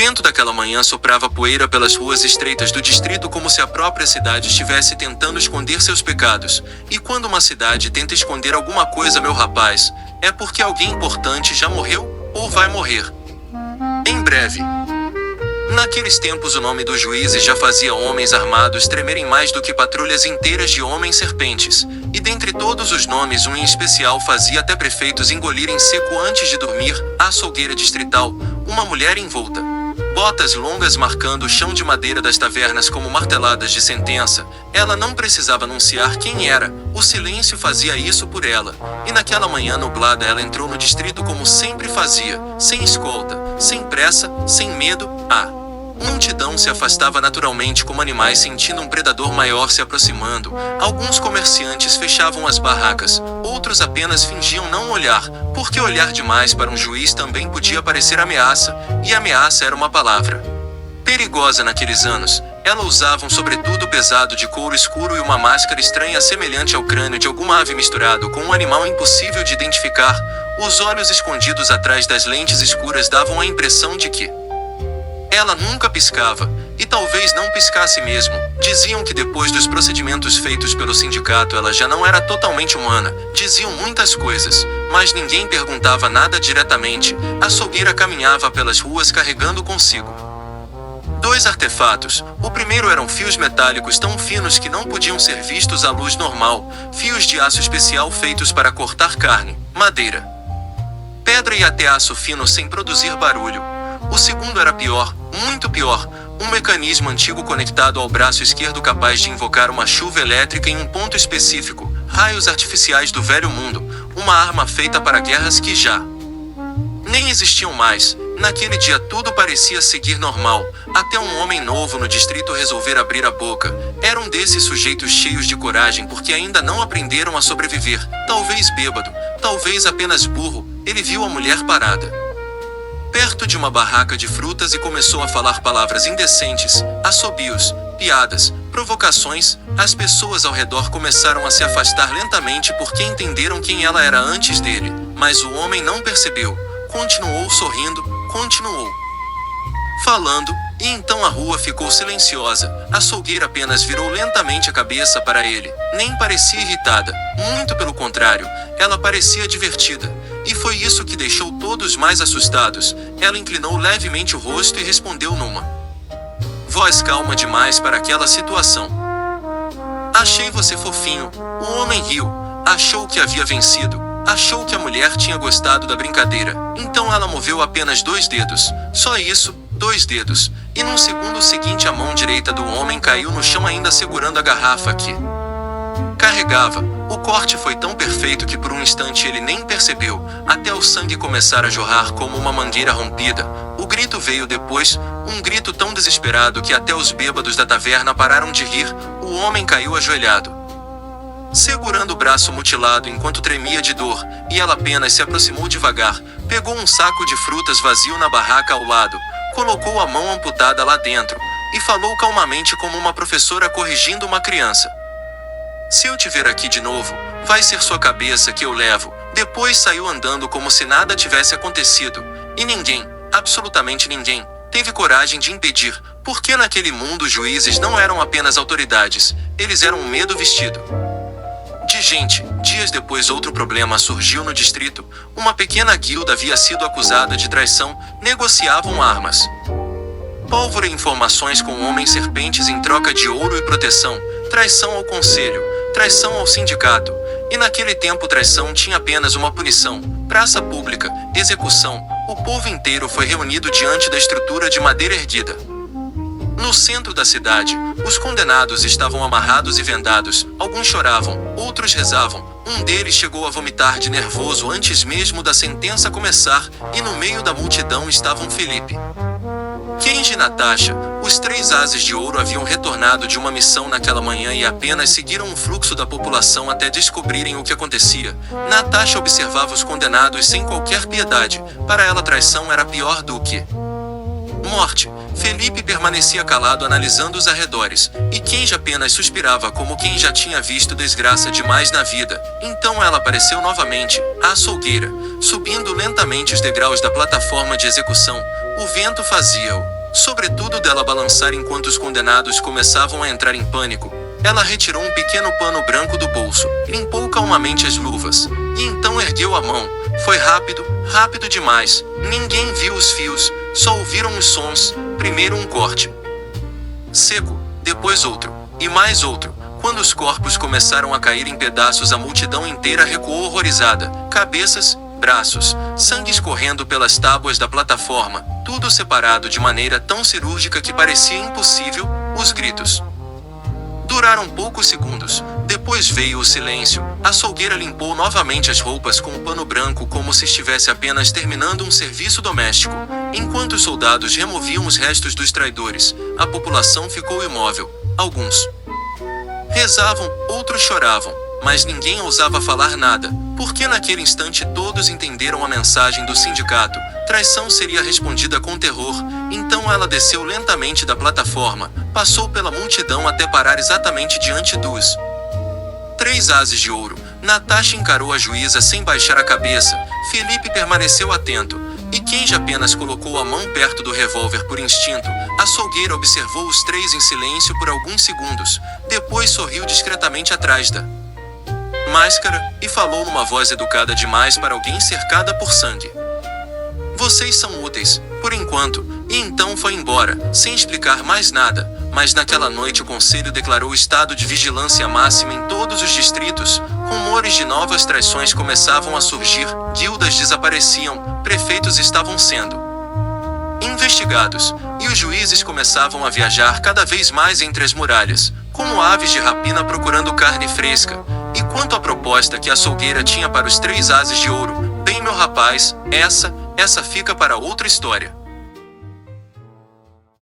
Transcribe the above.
vento daquela manhã soprava poeira pelas ruas estreitas do distrito como se a própria cidade estivesse tentando esconder seus pecados. E quando uma cidade tenta esconder alguma coisa, meu rapaz, é porque alguém importante já morreu ou vai morrer em breve. Naqueles tempos o nome dos juízes já fazia homens armados tremerem mais do que patrulhas inteiras de homens-serpentes. E dentre todos os nomes, um em especial fazia até prefeitos engolirem seco antes de dormir: a açougueira distrital, uma mulher envolta botas longas marcando o chão de madeira das tavernas como marteladas de sentença. Ela não precisava anunciar quem era, o silêncio fazia isso por ela. E naquela manhã nublada ela entrou no distrito como sempre fazia, sem escolta, sem pressa, sem medo. A multidão se afastava naturalmente como animais sentindo um predador maior se aproximando. Alguns comerciantes fechavam as barracas, outros apenas fingiam não olhar, porque olhar demais para um juiz também podia parecer ameaça, e ameaça era uma palavra perigosa naqueles anos. Ela usava um sobretudo pesado de couro escuro e uma máscara estranha semelhante ao crânio de alguma ave misturado com um animal impossível de identificar. Os olhos escondidos atrás das lentes escuras davam a impressão de que ela nunca piscava, e talvez não piscasse mesmo. Diziam que depois dos procedimentos feitos pelo sindicato ela já não era totalmente humana. Diziam muitas coisas, mas ninguém perguntava nada diretamente. A açougueira caminhava pelas ruas carregando consigo 2 artefatos. O primeiro eram fios metálicos tão finos que não podiam ser vistos à luz normal, fios de aço especial feitos para cortar carne, madeira, pedra e até aço fino sem produzir barulho. O segundo era pior, muito pior, um mecanismo antigo conectado ao braço esquerdo capaz de invocar uma chuva elétrica em um ponto específico, raios artificiais do velho mundo, uma arma feita para guerras que já nem existiam mais. Naquele dia tudo parecia seguir normal, até um homem novo no distrito resolver abrir a boca. Era um desses sujeitos cheios de coragem porque ainda não aprenderam a sobreviver, talvez bêbado, talvez apenas burro. Ele viu a mulher parada perto de uma barraca de frutas e começou a falar palavras indecentes, assobios, piadas, provocações. As pessoas ao redor começaram a se afastar lentamente porque entenderam quem ela era antes dele, mas o homem não percebeu. Continuou sorrindo, continuou falando, e então a rua ficou silenciosa. A açougueira apenas virou lentamente a cabeça para ele. Nem parecia irritada, muito pelo contrário, ela parecia divertida. E foi isso que deixou todos mais assustados. Ela inclinou levemente o rosto e respondeu numa voz calma demais para aquela situação: achei você fofinho. O homem riu. Achou que havia vencido. Achou que a mulher tinha gostado da brincadeira. Então ela moveu apenas 2 dedos. Só isso, 2 dedos. E num segundo seguinte a mão direita do homem caiu no chão ainda segurando a garrafa que carregava. O corte foi tão perfeito que por um instante ele nem percebeu, até o sangue começar a jorrar como uma mangueira rompida. O grito veio depois, um grito tão desesperado que até os bêbados da taverna pararam de rir. O homem caiu ajoelhado, segurando o braço mutilado enquanto tremia de dor, e ela apenas se aproximou devagar, pegou um saco de frutas vazio na barraca ao lado, colocou a mão amputada lá dentro, e falou calmamente como uma professora corrigindo uma criança: se eu te ver aqui de novo, vai ser sua cabeça que eu levo. Depois saiu andando como se nada tivesse acontecido, e ninguém, absolutamente ninguém, teve coragem de impedir, porque naquele mundo os juízes não eram apenas autoridades, eles eram um medo vestido de gente. Dias depois outro problema surgiu no distrito. Uma pequena guilda havia sido acusada de traição. Negociavam armas, pólvora e informações com homens-serpentes em troca de ouro e proteção. Traição ao conselho, traição ao sindicato. E naquele tempo traição tinha apenas uma punição: praça pública, execução. O povo inteiro foi reunido diante da estrutura de madeira erguida no centro da cidade. Os condenados estavam amarrados e vendados. Alguns choravam, outros rezavam. Um deles chegou a vomitar de nervoso antes mesmo da sentença começar, e no meio da multidão estavam Felipe, Kenji e Natasha. Os 3 ases de ouro haviam retornado de uma missão naquela manhã e apenas seguiram o fluxo da população até descobrirem o que acontecia. Natasha observava os condenados sem qualquer piedade. Para ela traição era pior do que morte. Felipe permanecia calado analisando os arredores, e Kenji apenas suspirava como quem já tinha visto desgraça demais na vida. Então ela apareceu novamente, a açougueira, subindo lentamente os degraus da plataforma de execução. O vento fazia-o, sobretudo dela balançar enquanto os condenados começavam a entrar em pânico. Ela retirou um pequeno pano branco do bolso, limpou calmamente as luvas, e então ergueu a mão. Foi rápido, rápido demais. Ninguém viu os fios, só ouviram os sons. Primeiro um corte seco, depois outro, e mais outro. Quando os corpos começaram a cair em pedaços, a multidão inteira recuou horrorizada. Cabeças, braços, sangue escorrendo pelas tábuas da plataforma, tudo separado de maneira tão cirúrgica que parecia impossível. Os gritos duraram poucos segundos. Depois veio o silêncio. A açougueira limpou novamente as roupas com um pano branco como se estivesse apenas terminando um serviço doméstico. Enquanto os soldados removiam os restos dos traidores, a população ficou imóvel. Alguns rezavam, outros choravam, mas ninguém ousava falar nada, porque naquele instante todos entenderam a mensagem do sindicato. Traição seria respondida com terror. Então ela desceu lentamente da plataforma, passou pela multidão até parar exatamente diante dos 3 ases de ouro. Natasha encarou a juíza sem baixar a cabeça. Felipe permaneceu atento, e Kenji apenas colocou a mão perto do revólver por instinto. A açougueira observou os 3 em silêncio por alguns segundos, depois sorriu discretamente atrás da máscara, e falou numa voz educada demais para alguém cercada por sangue. Vocês são úteis, por enquanto, e então foi embora, sem explicar mais nada. Mas naquela noite o conselho declarou estado de vigilância máxima em todos os distritos. Rumores de novas traições começavam a surgir, guildas desapareciam, prefeitos estavam sendo investigados, e os juízes começavam a viajar cada vez mais entre as muralhas, como aves de rapina procurando carne fresca. E quanto à proposta que a açougueira tinha para os 3 ases de ouro, bem meu rapaz, essa fica para outra história.